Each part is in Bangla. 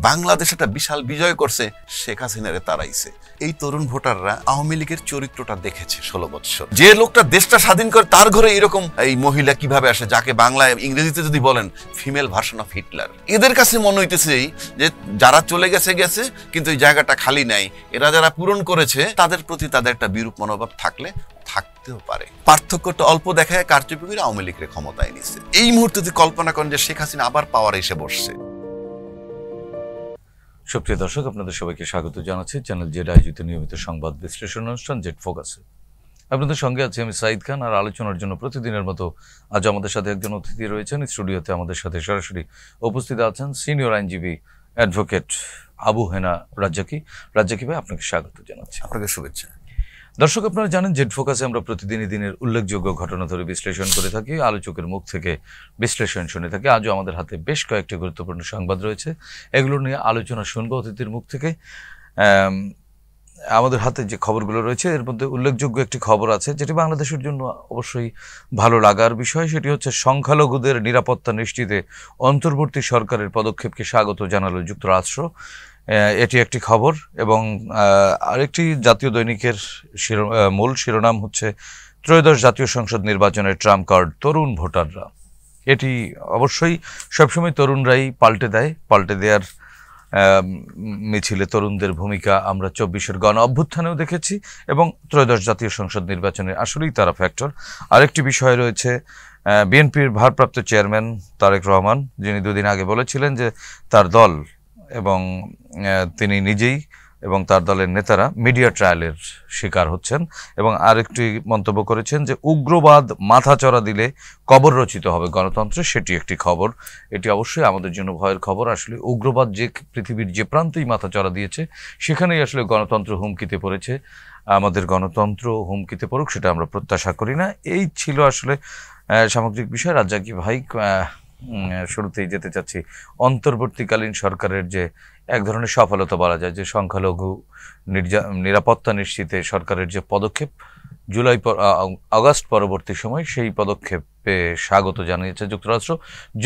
বাংলাদেশ একটা বিশাল বিজয় করছে, শেখ হাসিনারে তাড়াইছে। এই তরুণ ভোটাররা আওয়ামী লীগের চরিত্রটা দেখেছে 16 বছর। যে লোকটা দেশটা স্বাধীন করে তার ঘরে এরকম এই মহিলা কিভাবে আসে, যাকে বাংলায় ইংরেজিতে যদি বলেন ফিমেল ভার্সন অফ হিটলার। এদের কাছে মনে হইতেছে যে যারা চলে গেছে গেছে, কিন্তু এই জায়গাটা খালি নাই। এরা যারা পূরণ করেছে তাদের প্রতি তাদের একটা বিরূপ মনোভাব থাকতেও পারে। পার্থক্যটা অল্প দেখায় কারচুপি করে আওয়ামী লীগের ক্ষমতায় নিচ্ছে। এই মুহূর্তে যদি কল্পনা করেন যে শেখ হাসিনা আবার পাওয়ারে এসে বসছে। সুপ্রিয় দর্শক, আপনাদের সবাইকে স্বাগত জানাচ্ছি চ্যানেল জেড আয়োজিত নিয়মিত সংবাদ বিশ্লেষণ অনুষ্ঠান জেড ফোকাসে। আপনাদের সঙ্গে আছি আমি সাইদ খান। আর আলোচনার জন্য প্রতিদিনের মতো আজ আমাদের সাথে একজন অতিথি রয়েছেন। স্টুডিওতে আমাদের সাথে সরাসরি উপস্থিত আছেন সিনিয়র আইনজীবী অ্যাডভোকেট আবু হেনা রাজ্জাকি। রাজ্জাকি ভাই, আপনাকে স্বাগত জানাচ্ছি। আপনাকে শুভেচ্ছা। দর্শক, আপনারা জানেন জেড ফোকাসে আমরা প্রতিদিনই দিনের উল্লেখযোগ্য ঘটনা ধরে বিশ্লেষণ করে থাকি, আলোচকের মুখ থেকে বিশ্লেষণ শুনে থাকি। আজও আমাদের হাতে বেশ কয়েকটি গুরুত্বপূর্ণ সংবাদ রয়েছে, এগুলো নিয়ে আলোচনা শুনবো অতিথির মুখ থেকে। আমাদের হাতে যে খবরগুলো রয়েছে এর মধ্যে উল্লেখযোগ্য একটি খবর আছে যেটি বাংলাদেশের জন্য অবশ্যই ভালো লাগার বিষয়। সেটি হচ্ছে সংখ্যালঘুদের নিরাপত্তা নিশ্চিতে অন্তর্বর্তী সরকারের পদক্ষেপকে স্বাগত জানালো যুক্তরাষ্ট্র। এটি একটি খবর। এবং আরেকটি জাতীয় দৈনিকের মূল শিরোনাম হচ্ছে ত্রয়োদশ জাতীয় সংসদ নির্বাচনের ট্রাম্প কার্ড তরুণ ভোটাররা। এটি অবশ্যই সবসময় তরুণরাই পাল্টে দেওয়ার মিছিলে তরুণদের ভূমিকা আমরা 24-এর গণ অভ্যুত্থানেও দেখেছি, এবং ত্রয়োদশ জাতীয় সংসদ নির্বাচনে আসলেই তারা ফ্যাক্টর। আরেকটি বিষয় রয়েছে বিএনপির ভারপ্রাপ্ত চেয়ারম্যান তারেক রহমান, যিনি দুদিন আগে বলেছিলেন যে তার দল এবং তিনি নিজেই এবং তার দলের নেতারা মিডিয়া ট্রায়ালের শিকার হচ্ছেন, এবং আরেকটি মন্তব্য করেছেন যে উগ্রবাদ মাথাচড়া দিলে কবর রচিত হবে গণতন্ত্রে। সেটি একটি খবর। এটি অবশ্যই আমাদের জন্য ভয়ের খবর। আসলে উগ্রবাদ যে পৃথিবীর যে প্রান্তেই মাথাচড়া দিয়েছে সেখানেই আসলে গণতন্ত্র হুমকিতে পড়েছে। আমাদের গণতন্ত্র হুমকিতে পড়ুক সেটা আমরা প্রত্যাশা করি না। এই ছিল আসলে সামগ্রিক বিষয়। রাজ্জাকি ভাই, শুরুতেই যেতে চাচ্ছি অন্তর্বর্তীকালীন সরকারের যে এক ধরনের সফলতা বলা যায়, যে সংখ্যালঘু নিরাপত্তা নিশ্চিতে সরকারের যে পদক্ষেপ আগস্ট পরবর্তী সময়, সেই পদক্ষেপে স্বাগত জানিয়েছে যুক্তরাষ্ট্র।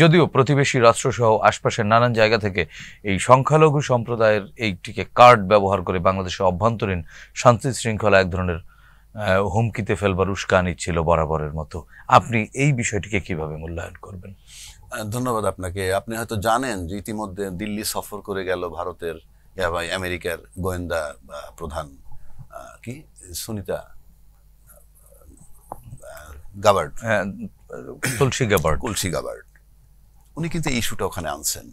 যদিও প্রতিবেশী রাষ্ট্রসহ আশপাশের নানান জায়গা থেকে এই সংখ্যালঘু সম্প্রদায়ের এইটিকে কার্ড ব্যবহার করে বাংলাদেশের অভ্যন্তরীণ শান্তি শৃঙ্খলা এক ধরনের হুমকিতে ফেলবার উস্কানি ছিল বরাবরের মতো। আপনি এই বিষয়টিকে কিভাবে মূল্যায়ন করবেন? ধন্যবাদ আপনাকে। আপনি হয়তো জানেন যে ইতিমধ্যে দিল্লি সফর করে গেল ভারতের আমেরিকার গোয়েন্দা প্রধান কি সুনিতা গাবার্ড, তুলসী গাবার্ড। উনি কিন্তু এই ইস্যুটা ওখানে আনছেন।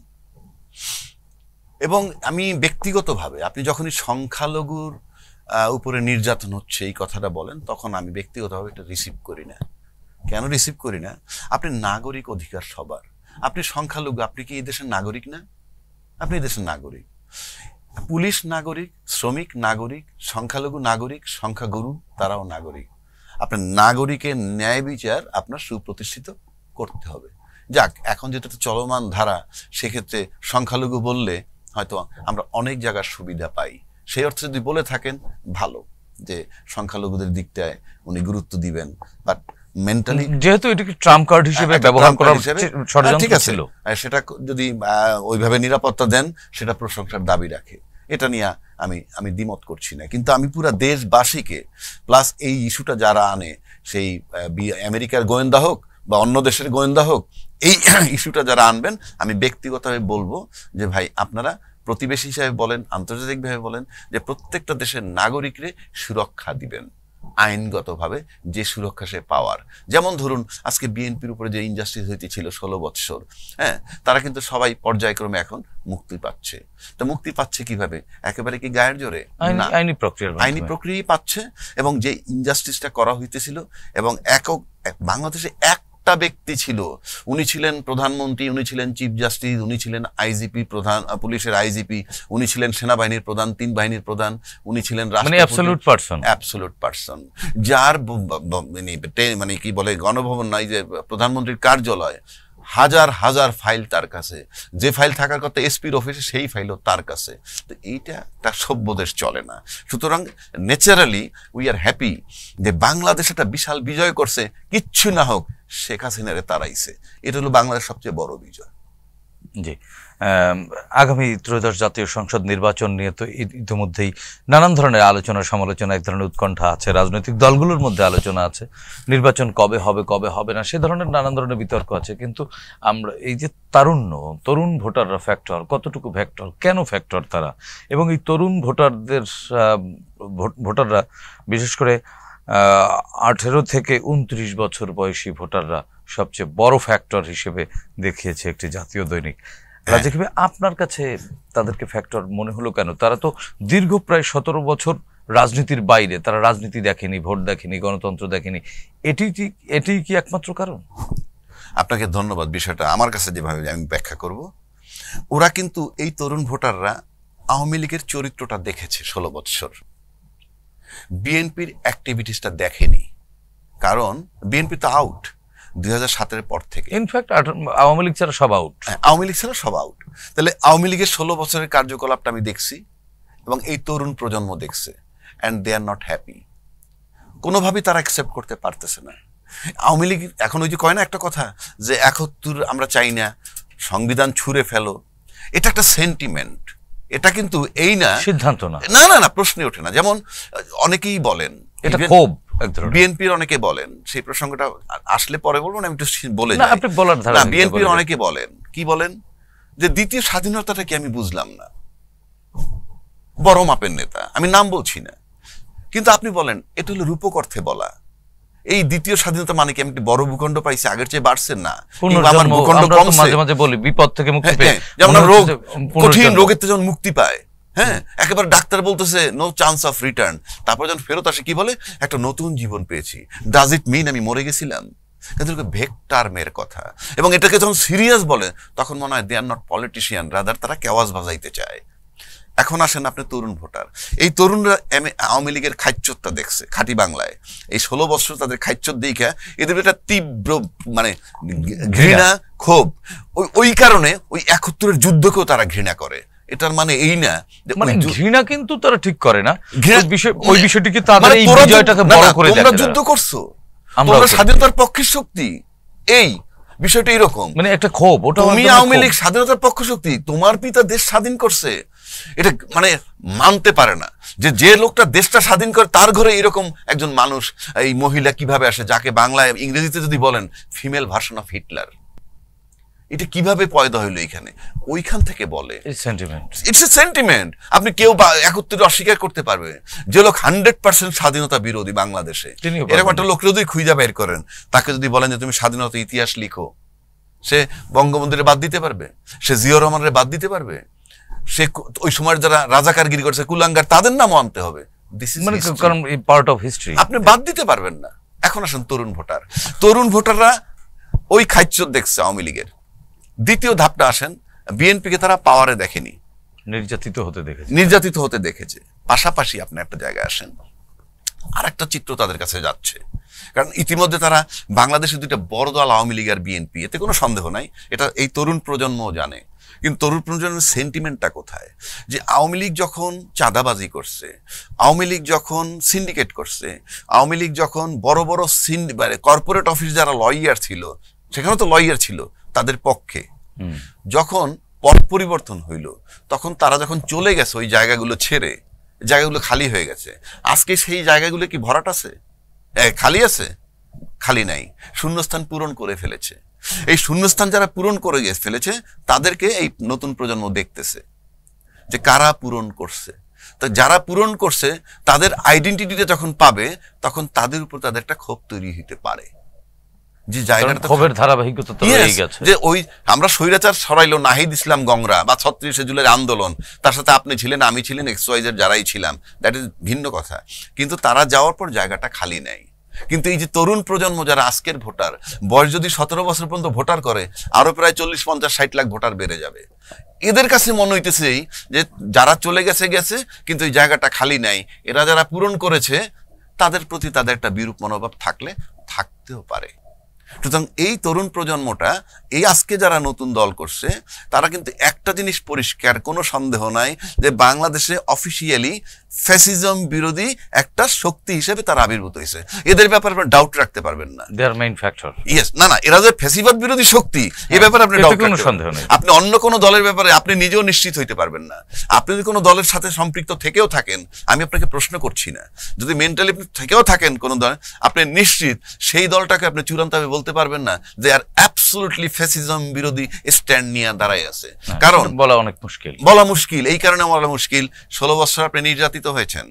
এবং আমি ব্যক্তিগতভাবে, আপনি যখনই সংখ্যালঘুর উপরে নির্যাতন হচ্ছে এই কথাটা বলেন, তখন আমি ব্যক্তিগতভাবে এটা রিসিভ করি না। কেন রিসিভ করি না? আপনি নাগরিক অধিকার সবার। আপনি সংখ্যালঘু, আপনি কি এই দেশের নাগরিক না? আপনি এই দেশের নাগরিক। পুলিশ নাগরিক, শ্রমিক নাগরিক, সংখ্যালঘু নাগরিক, সংখ্যাগুরু তারাও নাগরিক। আপনার নাগরিকের ন্যায় বিচার আপনার সুপ্রতিষ্ঠিত করতে হবে। যাক, এখন যেটা চলমান ধারা, সেক্ষেত্রে সংখ্যালঘু বললে হয়তো আমরা অনেক জায়গার সুবিধা পাই। সেই অর্থে যদি বলে থাকেন ভালো, যে সংখ্যালঘুদের দিকটায় উনি গুরুত্ব দিবেন, বাট মেন্টালি যেহেতু এটাকে ট্রাম্প কার্ড হিসেবে ব্যবহার করা ঠিক আছে, সেটা যদি ওইভাবে নিরাপত্তা দেন সেটা প্রশংসার দাবি রাখে। এটা নিয়ে আমি দ্বিমত করছি না। কিন্তু আমি পুরা দেশবাসীকে, প্লাস এই ইস্যুটা যারা আনে, সেই আমেরিকার গোয়েন্দা হোক বা অন্য দেশের গোয়েন্দা হোক, এই ইস্যুটা যারা আনবেন, আমি ব্যক্তিগতভাবে বলবো যে ভাই, আপনারা প্রতিবেশী হিসাবে বলেন, আন্তর্জাতিকভাবে বলেন, যে প্রত্যেকটা দেশের নাগরিকরে সুরক্ষা দিবেন আইনগতভাবে, যে সুরক্ষা সে পাওয়ার। যেমন ধরুন, আজকে বিএনপির উপরে যে ইনজাস্টিস হইতেছিল 16 বছর, তারা কিন্তু সবাই পর্যায়ক্রমে এখন মুক্তি পাচ্ছে। তো মুক্তি পাচ্ছে কিভাবে? একেবারে কি গায়ের জোরে? আইনি প্রক্রিয়াই পাচ্ছে। এবং যে ইনজাস্টিসটা করা হইতেছিল, এবং বাংলাদেশে একটা ব্যক্তি ছিল, উনি ছিলেন প্রধানমন্ত্রী, উনি ছিলেন চিফ জাস্টিস, উনি ছিলেন আইজিপি, প্রধান পুলিশের আইজিপি, উনি ছিলেন সেনাবাহিনীর প্রধান, 3 বাহিনীর প্রধান, উনি ছিলেন অ্যাবসলিউট পারসন, যার মানে কি বলে গণভবন নাই, যে প্রধানমন্ত্রীর কার্যালয়, হাজার হাজার ফাইল তার কাছে। যে ফাইল থাকার কথা এসপির অফিসে, সেই ফাইলও তার কাছে। তো এইটা একটা সভ্য দেশ চলে না। সুতরাং ন্যাচারালি উই আর হ্যাপি যে বাংলাদেশ একটা বিশাল বিজয় করছে, কিচ্ছু না হোক শেখ হাসিনারে তাড়াইছে। এটা হলো বাংলাদেশ সবচেয়ে বড় বিজয়। জি, আগামী ত্রয়োদশ জাতীয় সংসদ নির্বাচন নিয়ে তো ইতিমধ্যেই নানান ধরনের আলোচনা সমালোচনা, এক ধরনের উৎকণ্ঠা আছে, রাজনৈতিক দলগুলোর মধ্যে আলোচনা আছে, নির্বাচন কবে হবে না সে ধরনের নানান ধরনের বিতর্ক আছে। কিন্তু আমরা এই যে তরুণ ভোটাররা ফ্যাক্টর, কতটুকু ফ্যাক্টর, কেন ফ্যাক্টর তারা, এবং এই তরুণ ভোটাররা বিশেষ করে 18 থেকে 29 বছর বয়সী ভোটাররা সবচেয়ে বড় ফ্যাক্টর হিসেবে দেখিয়েছে একটি জাতীয় দৈনিক। রাজীব ভাই, আপনার কাছে তাদেরকে ফ্যাক্টর মনে হলো কেন? তারা তো দীর্ঘ প্রায় 17 বছর রাজনীতির বাইরে, তারা রাজনীতি দেখেনি, ভোট দেখেনি, গণতন্ত্র দেখেনি। এটি কি একমাত্র কারণ? আপনাকে ধন্যবাদ। বিষয়টা আমার কাছে যেভাবে আমি ব্যাখ্যা করব, ওরা কিন্তু এই তরুণ ভোটাররা আওয়ামী লীগের চরিত্রটা দেখেছে 16 বছর, বিএনপির অ্যাক্টিভিটিসটা দেখেনি। কারণ বিএনপি তো আউট 2007-এর পর থেকে। ইনফ্যাক্ট আওয়ামী লীগ ছাড়া সব আউট। আওয়ামী লীগ ছাড়া সব আউট। তাহলে আওয়ামী লীগের 16 বছরের কার্যকলাপটা আমি দেখছি এবং এই তরুণ প্রজন্ম দেখছে, and they are not happy. কোনোভাবেই তারা অ্যাকসেপ্ট করতে পারতেছে না। আওয়ামী লীগ এখন ওই যে কয় না একটা কথা যে 71 আমরা চাই না, সংবিধান ছুঁড়ে ফেলো, এটা একটা সেন্টিমেন্ট। এটা কিন্তু এই না, সিদ্ধান্ত না, না না না প্রশ্নই ওঠে না। যেমন অনেকেই বলেন, এটা খুব বিএনপির অনেকে বলেন, সেই প্রসঙ্গটা আসলে পরে বলবো না, আমি একটু বলে যাই। আপনি বলার ধারা। বিএনপির অনেকে বলেন, কি বলেন, যে দ্বিতীয় স্বাধীনতাটা কি আমি বুঝলাম না। বড় মাপের নেতা, আমি নাম বলছি না, কিন্তু আপনি বলেন এটা হলো রূপক অর্থে বলা। এই দ্বিতীয় স্বাধীনতা মানে কি আমি একটি বড় ভূখণ্ড পাইছি, আগের চেয়ে বাড়ছে না, আমার ভূখণ্ড কমছে, মাঝে মাঝে বলি বিপদ থেকে মুক্তি পেয়ে, যেমন রোগ, কঠিন রোগের থেকে যখন মুক্তি পায়, হ্যাঁ একেবারে ডাক্তার বলতেছে নো চান্স অফ রিটার্ন, তারপর যখন ফেরত আসে কি বলে, একটা নতুন জীবন পেয়েছি। ডাজ ইট মিন আমি মরে গেছিলাম? কিন্তু ভেগ টার্মের কথা, এবং এটাকে যখন সিরিয়াস বলে তখন মনে হয় দে আর নট পলিটিশিয়ান, রাদার তারা কেওয়াজ বাজাইতে চায়। এখন আসেন আপনি তরুণ ভোটার, এই তরুণরা আওয়ামী লীগের খাইচ্চতটা দেখছে খাঁটি বাংলায়। এই 16 বছর তাদের খাইচ্চত দেখা এদের একটা তীব্র মানে ঘৃণা, ক্ষোভ, ওই কারণে ওই 71-এর যুদ্ধকেও তারা ঘৃণা করে। এটার মানে এই না মানে ঘৃণা কিন্তু তারা ঠিক করে না, ওই বিষয়টিকে তাদের এই বিজয়টাকে বড় করে দেখে। তোমরা যুদ্ধ করছো, তোমরা স্বাধীনতার পক্ষের শক্তি, এই বিষয়টা এরকম, মানে একটা ক্ষোভ। তুমি আওয়ামী লীগ স্বাধীনতার পক্ষ শক্তি, তোমার পিতা দেশ স্বাধীন করছে, এটা মানে মানতে পারে না যে লোকটা দেশটা স্বাধীন করে তার ঘরে এরকম একজন মানুষ, এই মহিলা কিভাবে আসে, যাকে বাংলায় ইংরেজিতে যদি বলেন ফিমেল ভার্সন অফ হিটলার। এটা কিভাবে পয়দা হইলো এখানে? ওইখান থেকে বলে ইটস এ সেন্টিমেন্ট। আপনি কেউ 71 অস্বীকার করতে পারবে? যে লোক 100% স্বাধীনতা বিরোধী বাংলাদেশে, এরকম একটা লোক যদি খুঁজে বের করেন, তাকে যদি বলেন যে তুমি স্বাধীনতা ইতিহাস লিখো, সে বঙ্গবন্ধুরে বাদ দিতে পারবে? সে জিয়াউর রহমানের বাদ দিতে পারবে? সে ওই সময় যারা রাজাকারগিরি করছে, কুলাঙ্গার, তাদের নামও আনতে হবে। পার্ট অফ হিস্ট্রি, আপনি বাদ দিতে পারবেন না। এখন আসেন তরুণ ভোটাররা ওই খাইচ্চত দেখছে আওয়ামী লীগের। দ্বিতীয় ধাপটা আসেন, বিএনপিকে তারা পাওয়ারে দেখেনি, নির্যাতিত হতে দেখেছে। পাশাপাশি আপনি একটা জায়গায় আসেন, আর একটা চিত্র তাদের কাছে যাচ্ছে। কারণ ইতিমধ্যে তারা বাংলাদেশের দুইটা বড় দল আওয়ামী লীগ আর বিএনপি, এতে কোনো সন্দেহ নাই, এটা এই তরুণ প্রজন্মও জানে। কিন্তু তরুণ প্রজন্মের সেন্টিমেন্টটা কোথায়? যে আওয়ামী লীগ যখন চাঁদাবাজি করছে, আওয়ামী লীগ যখন সিন্ডিকেট করছে, আওয়ামী লীগ যখন বড় বড় কর্পোরেট অফিস যারা লয়ার ছিল, সেখানে তো লয়ার ছিল তাদের পক্ষে, যখন পট পরিবর্তন হইল, তখন তারা যখন চলে গেছে ওই জায়গাগুলো ছেড়ে, জায়গাগুলো খালি হয়ে গেছে। আজকে সেই জায়গাগুলো কি ভরাট আছে? খালি আছে? খালি নাই, শূন্যস্থান পূরণ করে ফেলেছে। এই শূন্যস্থান যারা পূরণ করে ফেলেছে, তাদেরকে এই নতুন প্রজন্ম দেখতেছে যে কারা পূরণ করছে। তো যারা পূরণ করছে তাদের আইডেন্টিটিটা যখন পাবে, তখন তাদের উপর তাদের একটা ক্ষোভ তৈরি হতে পারে। যে জায়গাটা ক্ষোভের ধারাবাহিকতা তৈরি গেছে, যে ওই আমরা স্বৈরাচার সরাইলো নাহিদ ইসলাম গংরা বা 36শে জুলাইয়ের আন্দোলন, তার সাথে আপনি ছিলেন, আমি ছিলেন, XYZ যারাই ছিলাম, দ্যাট ইজ ভিন্ন কথা। কিন্তু তারা যাওয়ার পর জায়গাটা খালি নেই। কিন্তু এই যে তরুণ প্রজন্ম যারা আজকের ভোটার, বয়স যদি 17 বছর পর্যন্ত ভোটার করে, আরো প্রায় 40-50-60 লাখ ভোটার বেড়ে যাবে। এদের কাছে মনে হইতেছে যে যারা চলে গেছে, কিন্তু এই জায়গাটা খালি নাই, এরা যারা পূরণ করেছে তাদের প্রতি তাদের একটা বিরূপ মনোভাব থাকতেও পারে। সুতরাং এই তরুণ প্রজন্মটা এই আজকে যারা নতুন দল করছে তারা কিন্তু একটা জিনিস পরিষ্কার, কোনো সন্দেহ নাই যে বাংলাদেশে অফিসিয়ালি ফ্যাসিজম বিরোধী একটা শক্তি হিসেবে তারা আবির্ভূত হয়েছে। এদের ব্যাপারে আপনি ডাউট রাখতে পারবেন না। দেয়ার মেইন ফ্যাক্টর। ইয়েস, না এরা যে ফ্যাসিবাদ বিরোধী শক্তি এ ব্যাপারে আপনি ডাউট কোনো সন্দেহ নেই। আপনি অন্য কোনো দলের ব্যাপারে আপনি নিজেও নিশ্চিত হইতে পারবেন না। আপনি যদি কোনো দলের সাথে সম্পৃক্ত থেকেও থাকেন, আমি আপনাকে প্রশ্ন করছি না, যদি মেন্টালি থেকেও থাকেন কোনো দল, আপনি নিশ্চিত সেই দলটাকে আপনি চূড়ান্তভাবে বলতে পারবেন না যে আর অ্যাবসলিউটলি ফ্যাসিজম বিরোধী স্ট্যান্ড নিয়ে দাঁড়ায় আছে। কারণ বলা অনেক মুশকিল, বলা মুশকিল। এই কারণে বলা মুশকিল, 16 বছর আপনি নির্যাতিত হয়েছেন,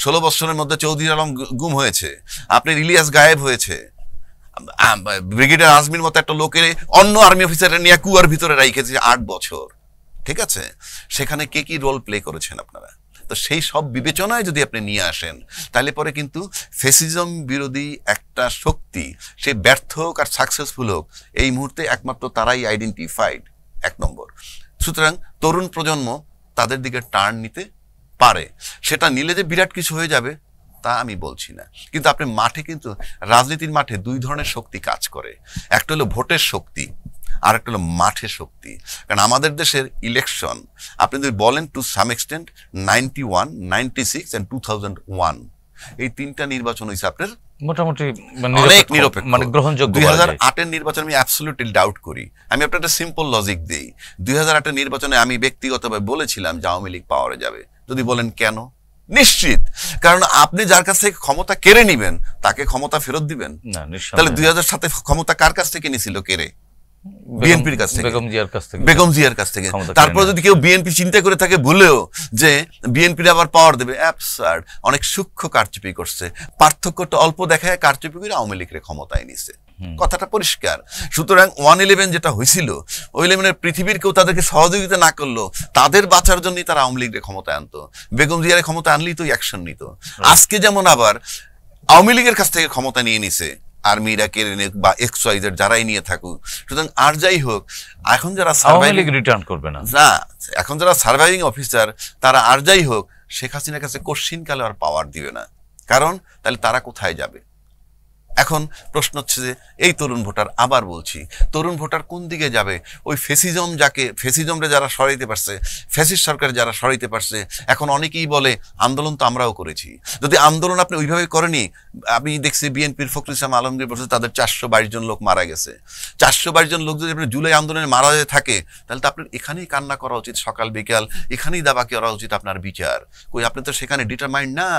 16 বছরের মধ্যে চৌধুরী আলম গুম হয়েছে, আপনার ইলিয়াস গায়েব হয়েছে, ব্রিগেডিয়ার আজমির মতো একটা লোকের অন্য আর্মি অফিসারের নিয়ে কুয়ার ভিতরে রাইখেছে 8 বছর। ঠিক আছে, সেখানে কে কি রোল প্লে করেছেন আপনারা? তো সেই সব বিবেচনায় যদি আপনি নিয়ে আসেন, তাহলে পরে কিন্তু ফ্যাসিজম বিরোধী একটা শক্তি সে ব্যর্থ হোক আর সাকসেসফুল হোক, এই মুহূর্তে একমাত্র তারাই আইডেন্টিফাইড, 1 নম্বর। সুতরাং তরুণ প্রজন্ম তাদের দিকে টার্ন নিতে পারে, সেটা নিলে যে বিরাট কিছু হয়ে যাবে তা আমি বলছি না। কিন্তু আপনি মাঠে, কিন্তু রাজনীতির মাঠে 2 ধরনের শক্তি কাজ করে, একটা হলো ভোটের শক্তি আর একটা হলো মাঠের শক্তি। কারণ আমাদের দেশের ইলেকশন আপনি যদি বলেন টু সাম এক্সটেন্ট 91, 96 and 2001 এই 3টা নির্বাচন হয়েছে আপনার মোটামুটি অনেক নিরপেক্ষ, মানে গ্রহণযোগ্য। 2008-এর নির্বাচন আমি অ্যাবসলিউটলি ডাউট করি। আমি আপনার একটা সিম্পল লজিক দিই, 2008-এর নির্বাচনে আমি ব্যক্তিগতভাবে বলেছিলাম যে আওয়ামী লীগ পাওয়ারে যাবে। যদি বলেন কেন, নিশ্চিত কারণ আপনি যার কাছ থেকে ক্ষমতা কেড়ে নিবেন তাকে ক্ষমতা ফেরত দিবেন না। তাহলে 2007-এ ক্ষমতা কার কাছ থেকে নিছিল কেড়ে? বিএনপির কাছ থেকে, বেগম জিয়ার কাছ থেকে। তারপর যদি কেউ বিএনপি চিন্তা করে থাকে ভুলেও যে বিএনপির আবার পাওয়ার দেবে, অ্যাবসার্ড। অনেক সূক্ষ্ম কারচুপি করছে, পার্থক্যটা অল্প দেখায় কারচুপি করে আওয়ামী লীগের ক্ষমতায় নিছে, কথাটা পরিষ্কার। সুতরাং 111 যেটা হয়েছিল, ওই 11-এর পৃথিবীর কেউ তাদেরকে সহযোগিতা না করলো, তাদের বাঁচার জন্যই তারা আওয়ামী লীগের ক্ষমতায় আনতো। বেগম জিয়ার ক্ষমতা আনলেই তো অ্যাকশন নিত। আজকে যেমন আবার আওয়ামী লীগের কাছ থেকে ক্ষমতা নিয়ে নিছে আর্মিরা, কেড়ে নিক বা XYZ যারাই নিয়ে থাকুক। সুতরাং আর যাই হোক, এখন যারা সার্ভাইভিং রিটার্ন করবে না, এখন যারা সার্ভাইভিং অফিসার তারা আর যাই হোক শেখ হাসিনার কাছে কোশ্চিনকালে আর পাওয়ার দিবে না। কারণ তাহলে তারা কোথায় যাবে? এখন প্রশ্ন হচ্ছে যে এই তরুণ ভোটার, আবার বলছি, তরুণ ভোটার কোন দিকে যাবে? ওই ফ্যাসিজমরে যারা সরাইতে পারছে, ফ্যাসিস্ট সরকার যারা সরাইতে পারছে, এখন অনেকেই বলে আন্দোলন তো আমরাও করেছি। যদি আন্দোলন আপনি ওইভাবে করেনি, আমি দেখছি বিএনপির ফখরুল ইসলাম আলমগীর বলছে তাদের 422 জন লোক মারা গেছে। 422 জন লোক যদি আপনার জুলাই আন্দোলনে মারা যায় থাকে, তাহলে তো আপনার এখানেই কান্না করা উচিত, সকাল বিকাল এখানেই দাবা করা উচিত আপনার বিচার। কই, আপনি তো সেখানে ডিটারমাইন্ড না,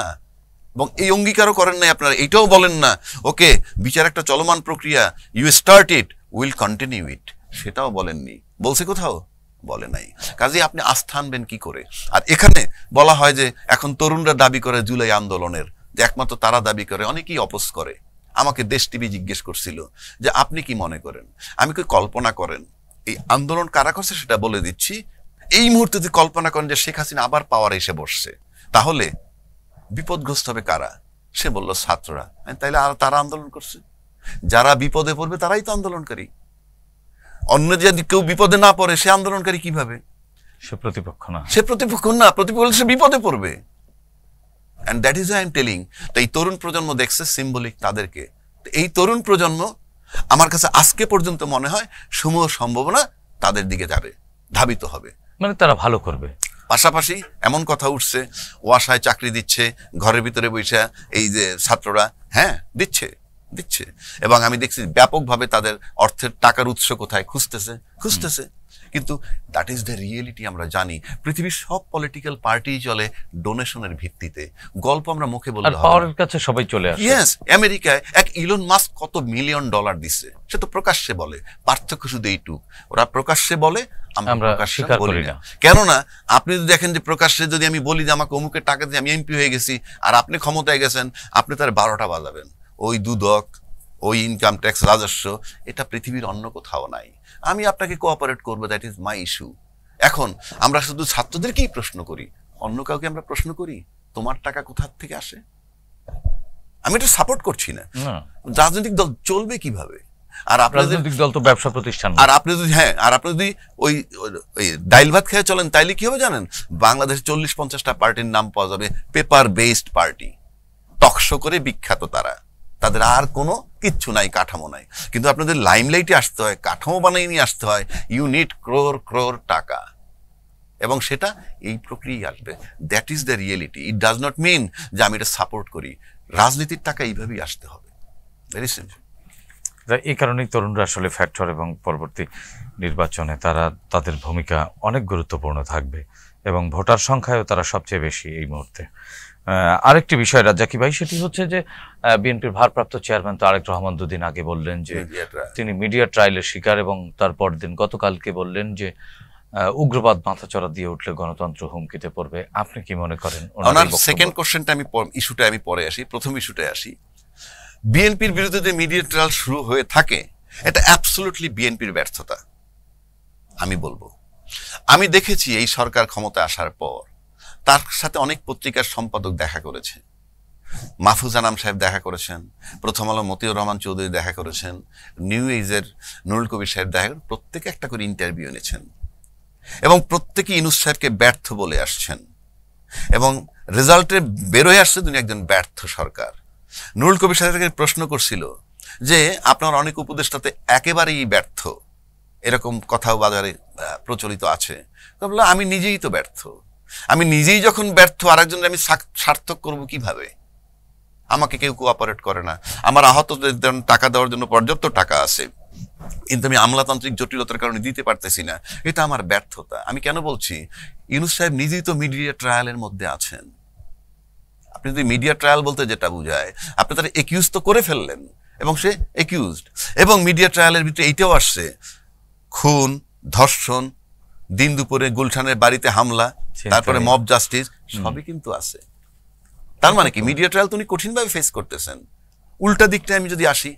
এবং এই অঙ্গীকারও করেন নাই আপনারা, এইটাও বলেন না ওকে বিচার একটা চলমান প্রক্রিয়া, you start it, will continue it, সেটাও বলেননি। বলছে কোথাও? বলে নাই। কাজে আপনি আস্থা আনবেন কি করে? আর এখানে বলা হয় যে এখন তরুণরা দাবি করে জুলাই আন্দোলনের, যে একমাত্র তারা দাবি করে, অনেকেই অপোজ করে। আমাকে দেশ টিভি জিজ্ঞেস করছিল যে আপনি কি মনে করেন, আমি কি কল্পনা করেন এই আন্দোলন কারা করছে সেটা বলে দিচ্ছি। এই মুহূর্তে যদি কল্পনা করেন যে শেখ হাসিনা আবার পাওয়ারে এসে বসছে, তাহলে বিপদগ্রস্ত হবে কারা? সে বলল ছাত্ররা। তাইলে আর তারা আন্দোলন করছে? যারা বিপদে পড়বে তারাই তো আন্দোলনকারী। অন্য যদি কেউ বিপদে না পড়ে সে আন্দোলনকারী কিভাবে? সে প্রতিপক্ষ না, প্রতিপক্ষ সে বিপদে পড়বে। And that is I am telling. তো এই তরুণ প্রজন্ম দেখছে সিম্বলিক তাদেরকে। এই তরুণ প্রজন্ম আমার কাছে আজকে পর্যন্ত মনে হয় সমূহ সম্ভাবনা তাদের দিকে যাবে, ধাবিত হবে, মানে তারা ভালো করবে। পাশাপাশি এমন কথা উঠছে ওয়াসায় চাকরি দিচ্ছে, ঘরের ভিতরে বৈশা এই যে ছাত্ররা, হ্যাঁ দিচ্ছে, এবং আমি দেখছি ব্যাপকভাবে তাদের অর্থের টাকার উৎস কোথায় খুঁজতেছে। কিন্তু দ্যাট ইজ দ্য রিয়েলিটি। আমরা জানি পৃথিবীর সব পলিটিক্যাল পার্টি চলে ডোনেশনের ভিত্তিতে। গল্প আমরা মুখে বলতে হবে, পাওয়ারের কাছে সবাই চলে আসে। ইয়েস, আমেরিকায় এক ইলন মাস্ক কত $1 মিলিয়ন দিচ্ছে, সে তো প্রকাশ্যে বলে। পার্থক্য শুধু এইটুক, ওরা প্রকাশ্যে বলে, আমরা স্বীকার করি না। কেননা আপনি যদি দেখেন যে প্রকাশ্যে যদি আমি বলি যে আমাকে অমুকের টাকা দিয়ে আমি এমপি হয়ে গেছি, আর আপনি ক্ষমতায় গেছেন, আপনি তার 12টা বাজাবেন। ওই দুদক, ওই ইনকাম ট্যাক্স, রাজস্ব, এটা পৃথিবীর অন্য কোথাও নাই। আমি আপনাকে কোঅপারেট করবো, দ্যাট ইজ মাই ইস্যু। এখন আমরা শুধু ছাত্রদেরকেই প্রশ্ন করি, অন্য কাউকে আমরা প্রশ্ন করি তোমার টাকা কোথা থেকে আসে? আমি এটা সাপোর্ট করছি না। রাজনৈতিক দল চলবে কিভাবে? আর রাজনৈতিক দল তো ব্যবসা প্রতিষ্ঠান। আর আপনি যদি ওই ডাইল ভাত খেয়ে চলেন, তাইলে কি হবে জানেন? বাংলাদেশে 40-50টা পার্টির নাম পাওয়া যাবে, পেপার বেসড পার্টি, টকশো করে বিখ্যাত তারা। তাদের আর কোনো কিচ্ছু নাই, কাঠামো নাই। কিন্তু আপনাদের লাইমলাইটে আসতে হয়, কাঠামো বানিয়ে নিয়ে আসতে হয়, ইউ নিড ক্রোর ক্রোর টাকা, এবং সেটা এই প্রক্রিয়ায় আসবে। That is the reality. It does not mean যে আমি এটা সাপোর্ট করি। রাজনীতির টাকা এইভাবেই আসতে হবে, ভেরি সিম্পল। এই কারণেই তরুণরা আসলে ফ্যাক্টর, এবং পরবর্তী নির্বাচনে তাদের ভূমিকা অনেক গুরুত্বপূর্ণ থাকবে, এবং ভোটার সংখ্যায়ও তারা সবচেয়ে বেশি এই মুহূর্তে। আরেকটি বিষয় রাজ্জাকি ভাই, সেটি হচ্ছে যে বিএনপির ভারপ্রাপ্ত চেয়ারম্যান তারেক রহমান দুদিন আগে বললেন যে তিনি মিডিয়া ট্রায়ালের শিকার, এবং তারপর দিন গতকালকে বললেন যে উগ্রবাদ মাথাচড়া দিয়ে উঠলে গণতন্ত্র হুমকিতে পড়বে। আপনি কি মনে করেন? ওনার সেকেন্ড কোশ্চেনটা ইস্যুটা আমি পরে আসি, প্রথম ইস্যুটায় আসি। বিএনপির বিরুদ্ধে যে মিডিয়া ট্রায়াল শুরু হয়ে থাকে, এটা অ্যাবসলিউটলি বিএনপির ব্যর্থতা আমি বলবো। আমি দেখেছি এই সরকার ক্ষমতায় আসার পর তার সাথে অনেক পত্রিকার সম্পাদক দেখা করেছে। মাহফুজ আনাম সাহেব দেখা করেছেন, প্রথম আলো মতিউর রহমান চৌধুরী দেখা করেছেন, নিউ এজের নুরুল কবির সাহেব দেখা করেন। প্রত্যেকে একটা করে ইন্টারভিউ এনেছেন, এবং প্রত্যেকে ইউনূস সাহেবকে ব্যর্থ বলে আসছেন, এবং রেজাল্টে বেরোয় আসছে তিনি একজন ব্যর্থ সরকার। নুরুল কবির সাহেবকে প্রশ্ন করছিল যে আপনার অনেক উপদেষ্টাতে একেবারেই ব্যর্থ, এরকম কথাও বাজারে প্রচলিত আছে। বললো আমি নিজেই তো ব্যর্থ, আমি নিজেই যখন ব্যর্থ আরেকজনের আমি সার্থক করব কিভাবে? আমাকে কেউ কোঅপারেট করে না, আমার আহতদের টাকা দেওয়ার জন্য পর্যাপ্ত টাকা আছে, কিন্তু আমি আমলাতান্ত্রিক জটিলতার কারণে দিতে পারতেছি না, এটা আমার ব্যর্থতা। আমি কেন বলছি? ইউনূস সাহেব নিজেই তো মিডিয়া ট্রায়ালের মধ্যে আছেন। আপনি যদি মিডিয়া ট্রায়াল বলতে যেটা বুঝায়, আপনি তারা একিউজ তো করে ফেললেন, এবং সে একিউজড, এবং মিডিয়া ট্রায়ালের ভিতরে এইটাও আসছে খুন, ধর্ষণ, দিন দুপুরে গুলশানের বাড়িতে হামলা, তারপরে মব জাস্টিস, সবই কিন্তু আছে। তার মানে কি মিডিয়া ট্রায়াল তো উনি কঠিনভাবে ফেস করতেছেন। উল্টা দিকটা আমি যদি আসি,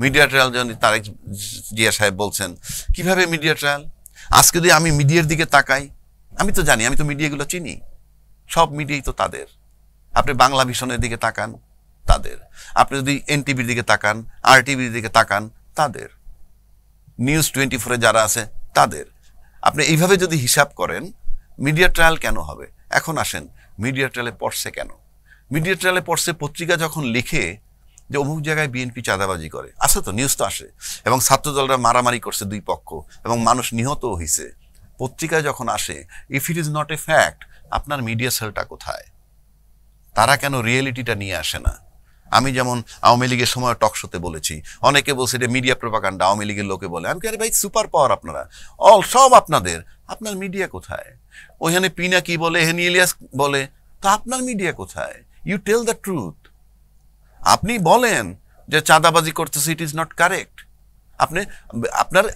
মিডিয়া ট্রায়াল যেমন তারেক জিয়া সাহেব বলছেন, কিভাবে মিডিয়া ট্রায়াল? আজকে যদি আমি মিডিয়ার দিকে তাকাই, আমি তো জানি, আমি তো মিডিয়াগুলো চিনি, সব মিডিয়াই তো তাদের। আপনি বাংলা ভিশনের দিকে তাকান, তাদের। আপনি যদি এনটিভির দিকে তাকান, আরটিভির দিকে তাকান, তাদের। নিউজ 24-এ যারা আছে তাদের। আপনি এইভাবে যদি হিসাব করেন, মিডিয়া ট্রায়াল কেন হবে? এখন আসেন, মিডিয়া ট্রায়ালে পড়ছে কেন? মিডিয়া ট্রায়ালে পড়ছে পত্রিকা যখন লিখে যে অমুক জায়গায় বিএনপি চাঁদাবাজি করে, আসে তো, নিউজ তো আসে, এবং ছাত্রদলরা মারামারি করছে দুই পক্ষ, এবং মানুষ নিহতও হয়েছে, পত্রিকায় যখন আসে। If it is not a fact, আপনার মিডিয়া সেলটা কোথায়? তারা কেন রিয়েলিটিটা নিয়ে আসে না? আমি যেমন আওয়ামী লীগের সময় টক শোতে বলেছি, অনেকে বলছে এটা মিডিয়া প্রোপাগান্ডা, আওয়ামী লীগের লোকে বলে। আমি আরে ভাই, সুপার পাওয়ার আপনারা, সব আপনাদের, আপনার মিডিয়া কোথায়? ওইখানে পিনা কি বলে, হেনিলিয়াস বলে, তো আপনার মিডিয়া কোথায়? You tell the truth. আপনি বলেন যে চাঁদাবাজি করতেছে, ইট ইজ নট কারেক্ট। আপনি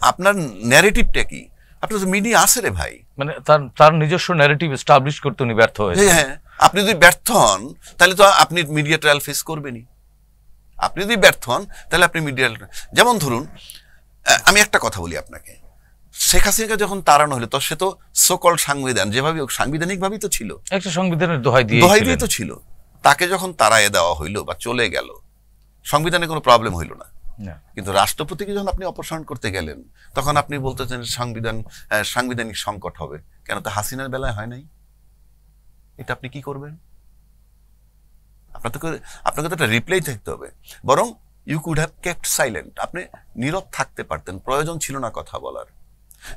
আপনার ন্যারেটিভটা কি? আপনার তো মিডিয়া আছে রে ভাই, মানে তার নিজস্ব ন্যারেটিভ এস্টাবলিশ করতে উনি ব্যর্থ হয়েছে। হ্যাঁ, আপনি যদি ব্যর্থ হন তাহলে তো আপনি মিডিয়া ট্রায়াল ফেস করবেনই। আপনি যদি ব্যর্থ হন তাহলে আপনি মিডিয়া, যেমন ধরুন আমি একটা কথা বলি আপনাকে, শেখ হাসিনাকে যখন তাড়ানো হলো, তো সে তো সকল সাংবিধান যেভাবে সাংবিধানিক ভাবেই তো ছিল, একটা সংবিধানের দোহাই দিয়ে তো ছিল। তাকে যখন তাড়াইয়ে দেওয়া হইলো বা চলে গেল, সংবিধানে কোনো প্রবলেম হইল না। কিন্তু রাষ্ট্রপতিকে যখন আপনি অপসারণ করতে গেলেন, তখন আপনি বলতেছেন সাংবিধানিক সংকট হবে। কেন? তো হাসিনার বেলায় হয় নাই। এটা আপনি কি করবেন? আপনাকে তো একটা রিপ্লাই থাকতে হবে। বরং you could have kept silent, আপনি নীরব থাকতে পারতেন, প্রয়োজন ছিল না কথা বলার।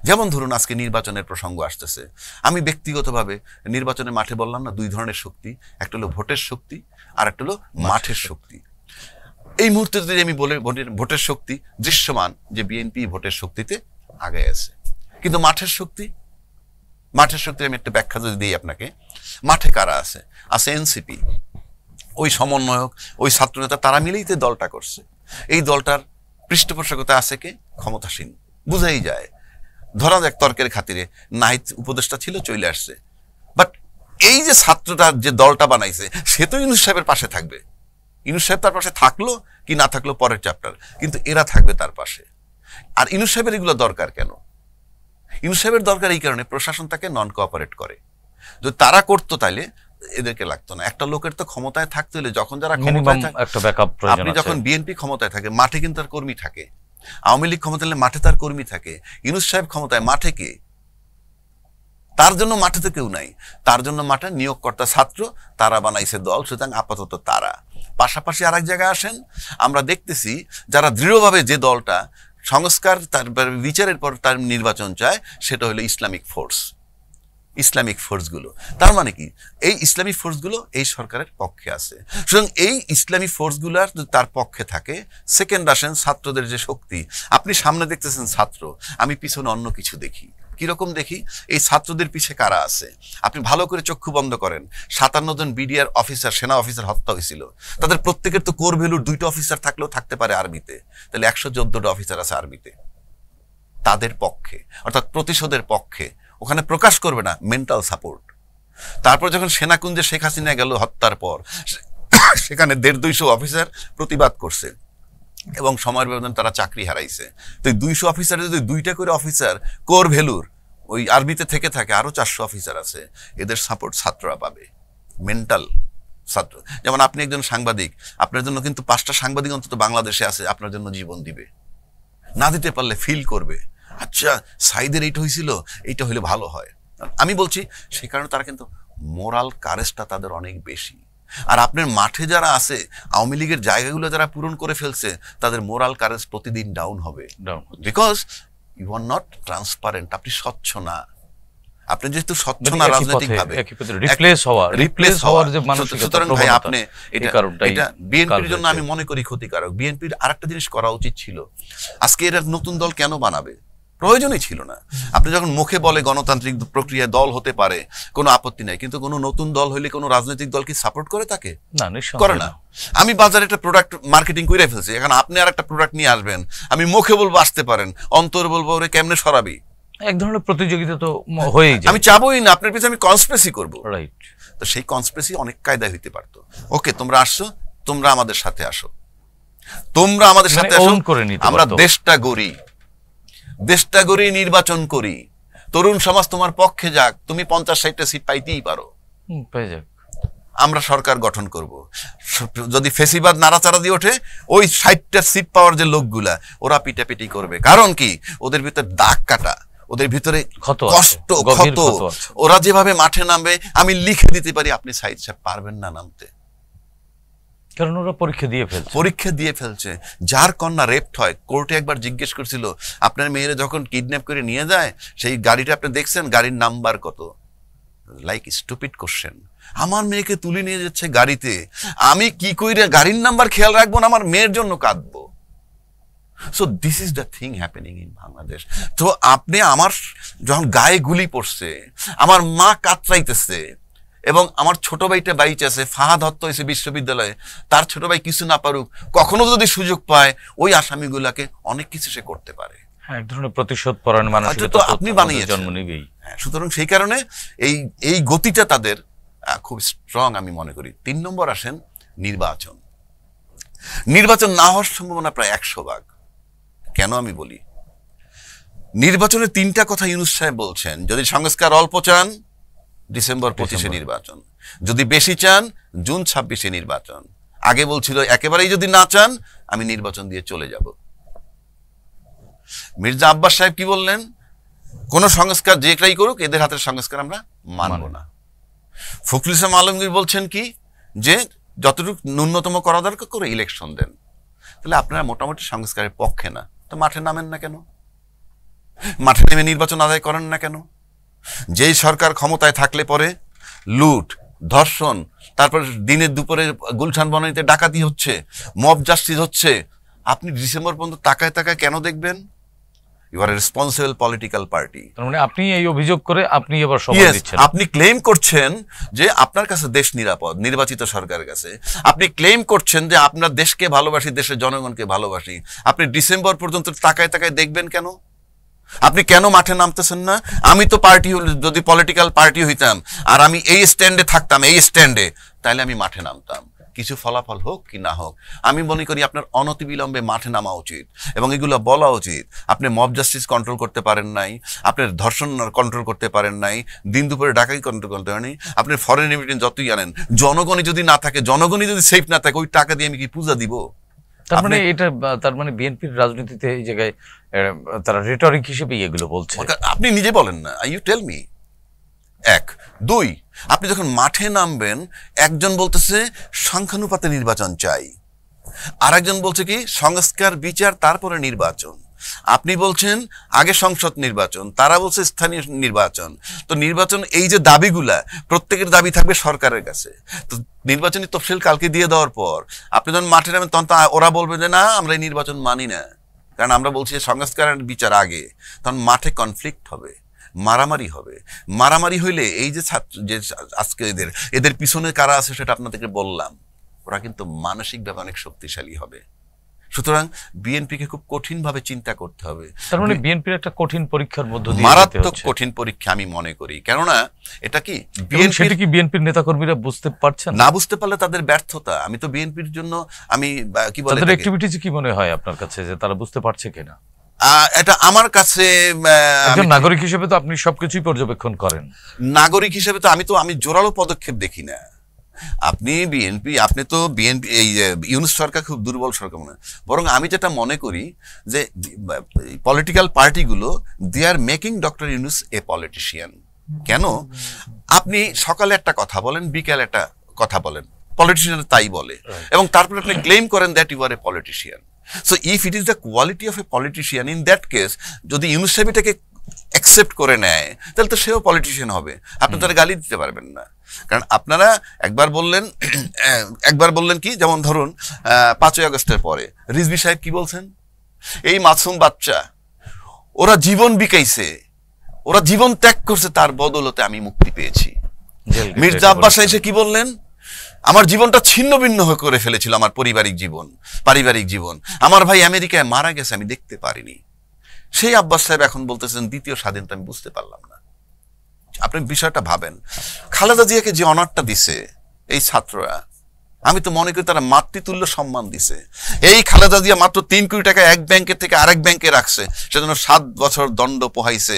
যেমন ধরুন আজকে নির্বাচনের প্রসঙ্গ আসতেছে, আমি ব্যক্তিগতভাবে নির্বাচনের মাঠে বললাম না, দুই ধরনের শক্তি, একটা হলো ভোটের শক্তি, আর একটা হলো মাঠের শক্তি। এই মুহূর্তে যদি আমি বলি ভোটের শক্তি দৃশ্যমান যে বিএনপি ভোটের শক্তিতে আগে আছে, কিন্তু মাঠের শক্তি আমি একটা ব্যাখ্যা যদি দিই আপনাকে, মাঠে কারা আছে? এনসিপি, ওই সমন্বয়ক, ওই ছাত্রনেতা, তারা মিলেই তো দলটা করছে। এই দলটার পৃষ্ঠপোষকতা আছে কে? ক্ষমতাসীন, বুঝাই যায়। ধরা যাক তর্কের খাতিরে নাহিদ উপদেষ্টা ছিল, চলে আসছে, বাট এই যে ছাত্রটা যে দলটা বানাইছে, সে তো ইউনূস সাহেবের পাশে থাকবে। ইউনূস সাহেব তার পাশে থাকলো কি না থাকলো পরের চ্যাপ্টার, কিন্তু এরা থাকবে তার পাশে। আর ইউনূস সাহেবের এগুলো দরকার কেন? ইউনূস সাহেবের দরকার এই কারণে, প্রশাসন তাকে নন কোঅপারেট করে। যদি তারা করতো তাহলে এদেরকে লাগতো না। একটা লোকের তো ক্ষমতায় থাকতে হলে, যখন যারা ক্ষমতায় থাকে, আপনি যখন বিএনপি ক্ষমতায় থাকে, মাঠে কিন্তু তার কর্মী থাকে। আওয়ামী লীগ ক্ষমতায় হলে মাঠে তার কর্মী থাকে। ইউনূস সাহেব ক্ষমতায়, মাঠে কে? তার জন্য মাঠে তো কেউ নাই, তার জন্য মাঠে নিয়োগকর্তা ছাত্র, তারা বানাইছে দল, সুতরাং আপাতত তারা। পাশাপাশি আরেক জায়গায় আসেন, আমরা দেখতেছি যারা দৃঢ়ভাবে যে দলটা সংস্কার তারপর বিচারের পর তার নির্বাচন চায়, সেটা হলো ইসলামিক ফোর্সগুলো। তার মানে কি, এই ইসলামিক ফোর্সগুলো এই সরকারের পক্ষে আছে। সুতরাং এই ইসলামিক ফোর্সগুলো তার পক্ষে থাকে। সেকেন্ড আসেন ছাত্রদের যে শক্তি, আপনি সামনে দেখতেছেন ছাত্র, আমি পিছনে অন্য কিছু দেখি। কিরকম দেখি? এই ছাত্রদের পিছে কারা আছে আপনি ভালো করে চক্ষু বন্ধ করেন। 57 জন বিডিআর অফিসার, সেনা অফিসার হত্যা হয়েছিল। তাদের প্রত্যেকের তো কোর ভ্যালুর 2টা অফিসার থাকলেও থাকতে পারে আর্মিতে, তাহলে 114টা অফিসার আছে আর্মিতে। তাদের পক্ষে, অর্থাৎ প্রতিশোধের পক্ষে। ওখানে প্রকাশ করবে না, মেন্টাল সাপোর্ট। তারপর যখন সেনাকুঞ্জে শেখ হাসিনা গেল হত্যার পর, সেখানে 150-200 অফিসার প্রতিবাদ করছে এবং সময়ের ব্যবধানে তারা চাকরি হারাইছে। তো 200 অফিসারে যদি 2টা করে অফিসার কোর ভ্যালুর ওই আর্মিতে থেকে থাকে, আরো 400 অফিসার আছে, এদের সাপোর্ট ছাত্ররা পাবে, মেন্টাল ছাত্র। যেমন আপনি একজন সাংবাদিক, আপনার জন্য কিন্তু 5টা সাংবাদিক অন্তত বাংলাদেশে আছে, আপনার জন্য জীবন দিবে। না দিতে পারলে ফিল করবে, আচ্ছা সাইদের এইটা হয়েছিল, এইটা হইলে ভালো হয়। আমি বলছি সেই কারণে তারা কিন্তু মোরাল কারেজটা তাদের অনেক বেশি। আর আপনার মাঠে যারা আছে, আওয়ামী লীগের জায়গাগুলো যারা পূরণ করে ফেলছে, তাদের মোরাল কারেজ প্রতিদিন ডাউন হবে, because you are not transparent. আপনি স্বচ্ছ না। আপনি যেহেতু স্বচ্ছ না রাজনৈতিক ভাবে, রিপ্লেস হওয়ার যে মানসিকতা, সুতরাং ভাই আপনি এটা বিএনপির জন্য আমি মনে করি ক্ষতিকারক। বিএনপির আরেকটা জিনিস করা উচিত ছিল, আজকে এরা নতুন দল কেন বানাবে? প্রয়োজনই ছিল না। আপনি যখন মুখে বলে গণতান্ত্রিক প্রক্রিয়ায় দল হতে পারে, কোনো আপত্তি নাই, কিন্তু কোনো নতুন দল হইলে কোনো রাজনৈতিক দল কি সাপোর্ট করে তাকে? করে না। আমি বাজারে একটা প্রোডাক্ট মার্কেটিং করে ফেলছি, এখন আপনি আর একটা প্রোডাক্ট নিয়ে আসবেন, আমি মুখে বলবো আসতে পারেন, অন্তর বলবো ওরে কেমনে সরাবি। এক ধরনের প্রতিযোগিতা তো হয়েই যায়। আমি চাবোই না আপনার পিছনে আমি কনস্পিরেসি করবো। রাইট। তো সেই কনস্পিরেসি অনেক কায়দায় হইতে পারতো। ওকে, তোমরা আসছো, তোমরা আমাদের সাথে আসো, তোমরা আমাদের সাথে আসো, আমরা দেশটা গড়ি, নির্বাচন করি, তরুণ সমাজ তোমার পক্ষে যাক, তুমি 50-60টা সিট পাইতেই পারো, আমরা সরকার গঠন করব। যদি ফেসিবাদ নাড়াচাড়া দিয়ে ওঠে, ওই 60টা সিট পাওয়ার যে লোকগুলা, ওরা পিটাপিটি করবে। কারণ কি, ওদের ভিতরে দাগ কাটা, ওদের ভিতরে কষ্ট, ক্ষত। ওরা যেভাবে মাঠে নামবে, আমি লিখে দিতে পারি আপনি সাইদ সাহেব পারবেন না নামতে, কারণ ওরা পরীক্ষা দিয়ে ফেলছে। যার কন্যা রেপড হয়, কোর্টে একবার জিজ্ঞেস করছিল, আপনার মেয়েরা যখন কিডন্যাপ করে নিয়ে যায়, সেই গাড়িটা আপনি দেখছেন, গাড়ির নাম্বার কত? Like stupid question. আমার মেয়েকে তুলে নিয়ে যাচ্ছে গাড়িতে, আমি কি কইরা গাড়ির নাম্বার খেয়াল রাখবো না, আমার মেয়ের জন্য কাঁদবো? So this is the thing happening in Bangladesh. তো আপনি আমার যখন গায়ে গুলি পড়ছে, আমার মা কাতরাইতেছে, এবং আমার ছোট ভাইটা বাইচে আছে, ফাহাদ হত্যা হয়েছে বিশ্ববিদ্যালয়ে, তার ছোট ভাই কিছু না পারুক, কখনো যদি সুযোগ পায়, ওই আসামিগুলাকে অনেক কিছু সে করতে পারে। এক ধরনের প্রতিশোধ পরায়ণ মানসিকতা তো আপনি বানিয়েছেন, জন্ম নিবেই। সুতরাং সেই কারণে এই গতিটা তাদের খুব স্ট্রং আমি মনে করি। 3 নম্বর আসেন নির্বাচন না হওয়ার সম্ভাবনা প্রায় 100 ভাগ। কেন আমি বলি, নির্বাচনে 3টা কথা ইউনূস সাহেব বলছেন। যদি সংস্কার অল্প চান, ডিসেম্বর 25-এ নির্বাচন, যদি বেশি চান, জুন 26-এ নির্বাচন। আগে বলছিল একেবারেই যদি না চান, আমি নির্বাচন দিয়ে চলে যাব। মির্জা আব্বাস সাহেব কি বললেন? কোন সংস্কার যে কেই করুক, এদের হাতের সংস্কার আমরা মানব না। ফখরুল ইসলাম আলমগীর বলছেন কি, যে যতটুকু ন্যূনতম করা দরকার করে ইলেকশন দেন। তাহলে আপনারা মোটামুটি সংস্কারের পক্ষে না, তো মাঠে নামেন না কেন? মাঠে নেমে নির্বাচন আদায় করেন না কেন? যেই সরকার ক্ষমতায় থাকলে পরে লুট, ধর্ষণ, তারপর দিনের দুপুরে গুলশান বনানীতে ডাকাতি হচ্ছে, মব জাস্টিস হচ্ছে, আপনি ডিসেম্বর পর্যন্ত তাকায় কেন দেখবেন? You are responsible political party. তার মানে আপনি এই অভিযোগ করে আপনি এবার সময় দিচ্ছেন, আপনি ক্লেম করছেন যে আপনার কাছে দেশ নিরাপদ, নির্বাচিত সরকারের কাছে। আপনি ক্লেম করছেন যে আপনার দেশকে ভালোবাসি, দেশের জনগণকে ভালোবাসি। আপনি ডিসেম্বর পর্যন্ত তাকায় দেখবেন কেন? আপনি কেন মাঠে নামতেছেন না? আমি তো যদি পলিটিক্যাল পার্টি হইতাম, আর আমি এই স্ট্যান্ডে থাকতাম, এই স্ট্যান্ডে, তাহলে আমি মাঠে নামতাম, কিছু ফলাফল হোক কি না হোক। আমি মনে করি আপনার অনতিবিলম্বে মাঠে নামা উচিত এবং এগুলো বলা উচিত। আপনি মব জাস্টিস কন্ট্রোল করতে পারেন নাই, আপনার ধর্ষণ কন্ট্রোল করতে পারেন নাই, দিন দুপুরে ডাকাতি কন্ট্রোল করতে পারেন নাই, আপনি ফরেন রেমিটেন্স যতই আনেন, জনগণই যদি না থাকে, জনগণই যদি সেফ না থাকে, ওই টাকা দিয়ে আমি কি পূজা দিব? তার মানে বিএনপির রাজনীতিতে এই জায়গায় তারা রেটরিক হিসেবে এগুলো বলছে। আপনি নিজে বলেন না, ইউ টেল মি। এক। দুই, আপনি যখন মাঠে নামবেন, একজন বলতেছে সংখ্যানুপাতে নির্বাচন চাই, আর একজন বলছে কি সংস্কার বিচার তারপরে নির্বাচন। আপনি বলছেন আগে সংসদ নির্বাচন, তারা বলছে স্থানীয় নির্বাচন। তো নির্বাচন, এই যে দাবিগুলা, প্রত্যেকের দাবি থাকবে সরকারের কাছে। তো নির্বাচনী তফসিল কালকে দিয়ে দেওয়ার পর আপনি যখন মাঠে নামেন, তখন ওরা বলবে যে না, আমরা এই নির্বাচন মানি না, কারণ আমরা বলছি সংস্কার বিচার আগে। তখন মাঠে কনফ্লিক্ট হবে, মারামারি হবে। মারামারি হইলে এই যে ছাত্র, যে আজকে এদের পিছনে কারা আছে সেটা আপনাদেরকে বললাম, ওরা কিন্তু মানসিকভাবে অনেক শক্তিশালী হবে। সুতরাং বিএনপিকে খুব কঠিনভাবে চিন্তা করতে হবে। তার মানে বিএনপির একটা কঠিন পরীক্ষার মধ্য দিয়ে মারাত্মক কঠিন পরীক্ষা আমি মনে করি। কেননা এটা কি বিএনপির নেতাকর্মীরা বুঝতে পারছেন না, বুঝতে পারলে তাদের ব্যর্থতা। আমি তো বিএনপির জন্য আমি কি বলে, তাদের অ্যাক্টিভিটিজ কি মনে হয় আপনার কাছে যে তারা বুঝতে পারছে কিনা? এটা আমার কাছে, একজন নাগরিক হিসেবে তো আপনি সবকিছুই পর্যবেক্ষণ করেন। নাগরিক হিসেবে তো আমি জোরালো পদক্ষেপ দেখি না। আপনি তো বিএনপি, এই ইউনূস সরকার খুব দুর্বল সরকার মনে হয়। বরং আমি যেটা মনে করি যে পলিটিক্যাল পার্টিগুলো, they are making doctor Yunus a politician. কেন? আপনি সকালে একটা কথা বলেন, বিকালে একটা কথা বলেন, পলিটিশিয়ান তাই বলে, এবং তারপরে আপনি ক্লেম করেন that you are a politician. So if it is the quality of a politician, in that case যদি ইউনূস সাহেব এটাকে অ্যাকসেপ্ট করে নেয়, তাহলে তো সেও পলিটিশিয়ান হবে। আপনি তারা গালি দিতে পারবেন না। কারণ আপনারা একবার বললেন কি, যেমন ধরুন 5ই আগস্টের পরে রিজভী সাহেব কি বলছেন, এই মাসুম বাচ্চা, ওরা জীবন বিকাইছে, ওরা জীবন ত্যাগ করছে, তার বদলতে আমি মুক্তি পেয়েছি। মির্জা আব্বাস এসে কি বললেন, আমার জীবনটা ছিন্ন ভিন্ন করে ফেলেছিল, আমার পারিবারিক জীবন, আমার ভাই আমেরিকায় মারা গেছে, আমি দেখতে পারিনি। সেই আব্বাস সাহেব এখন বলতেছেন দ্বিতীয় স্বাধীনতা আমি বুঝতে পারলাম না। আপনি বিষয়টা ভাবেন, খালেদা জিয়াকে যে অনারটা দিছে এই ছাত্ররা, আমি তো মনে করি তারা মাতৃতুল্য সম্মান দিছে। এই খালেদা জিয়া মাত্র 3 কোটি টাকা এক ব্যাংকের থেকে আরেক ব্যাংকে রাখছে, সেজন্য 7 বছর দণ্ড পোহাইছে।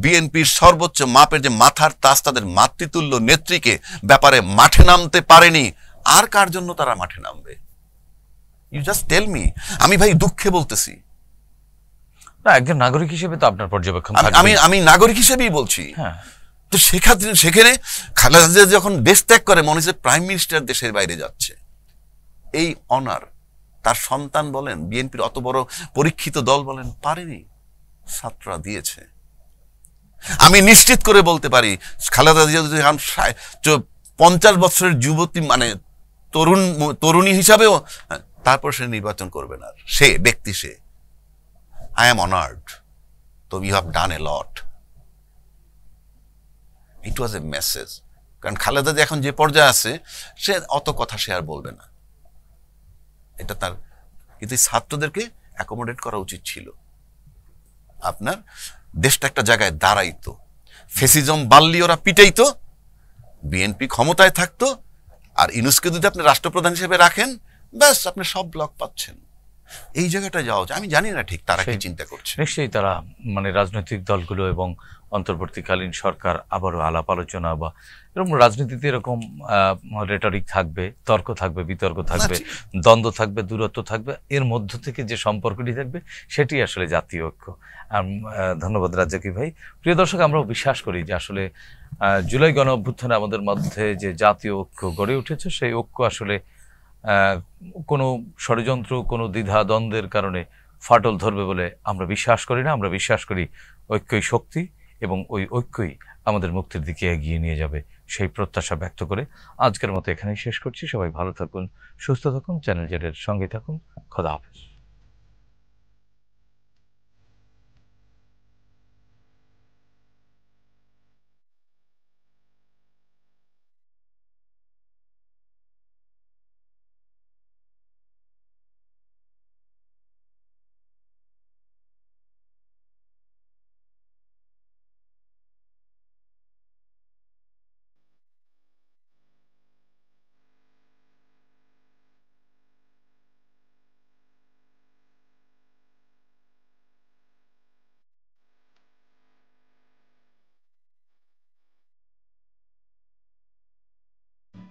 বিএনপির সর্বোচ্চ মাপের যে মাথার তাজ, তাদের মাতৃতুল্য নেত্রীকে ব্যাপারে মাঠে নামতে পারেনি, আর কার জন্য তারা মাঠে নামবে? You just tell me. আমি ভাই দুঃখে বলতেছি, না, একজন নাগরিক হিসেবে তো আপনার পর্যবেক্ষণ, আমি নাগরিক হিসেবেই বলছি। হ্যাঁ, তো সেখানে খালেদা জিয়া যখন দেশ ত্যাগ করে, মনে হচ্ছে প্রাইম মিনিস্টার দেশের বাইরে যাচ্ছে। এই অনার তার সন্তান বলেন, বিএনপির অত বড় পরীক্ষিত দল বলেন, পারেনি, ছাত্ররা দিয়েছে। আমি নিশ্চিত করে বলতে পারি, খালেদা জিয়া যদি 50 বছরের যুবতী, মানে তরুণী হিসাবেও, তারপর সে নির্বাচন করবে না, সে ব্যক্তি, সে I am honored. So you have done a lot. It was a message. কারণ খালেদা জিয়া এখন যে পর্যায়ে আছে, সে অত কথা সে আর বলবে না, এটা তার। কিন্তু ছাত্রদেরকে অ্যাকোমোডেট করা উচিত ছিল। আপনার দেশটা একটা জায়গায় দাঁড়াইতো, ফেসিজম বাল্লি ওরা পিটাইতো, বিএনপি ক্ষমতায় থাকতো, আর ইউনূসকে যদি আপনি রাষ্ট্রপ্রধান হিসেবে রাখেন, ব্যাস আপনি সব ব্লক পাচ্ছেন। এই জায়গাটা যাওয়া উচিত। আমি জানি না ঠিক তারা কি চিন্তা করছে। নিশ্চয়ই তারা, মানে রাজনৈতিক দলগুলো এবং অন্তর্বর্তীকালীন সরকার আবারও আলাপ আলোচনা বা এরকম রাজনীতিতে এরকম রেটরিক থাকবে, তর্ক থাকবে, বিতর্ক থাকবে, দ্বন্দ্ব থাকবে, দূরত্ব থাকবে, এর মধ্য থেকে যে সম্পর্কটি থাকবে সেটি আসলে জাতীয় ঐক্য। ধন্যবাদ রাজ্জাকি ভাই। প্রিয় দর্শক, আমরাও বিশ্বাস করি যে আসলে জুলাই গণ অভ্যুত্থানে আমাদের মধ্যে যে জাতীয় ঐক্য গড়ে উঠেছে, সেই ঐক্য আসলে কোনো ষড়যন্ত্র, কোনো দ্বিধা দ্বন্দ্বের কারণে ফাটল ধরবে বলে আমরা বিশ্বাস করি না। আমরা বিশ্বাস করি ঐক্যই শক্তি, এবং ওই ঐক্যই আমাদের মুক্তির দিকে এগিয়ে নিয়ে যাবে, সেই প্রত্যাশা ব্যক্ত করে আজকের মতো এখানেই শেষ করছি। সবাই ভালো থাকুন, সুস্থ থাকুন, চ্যানেল জেডের সঙ্গে থাকুন। খোদা হাফেজ।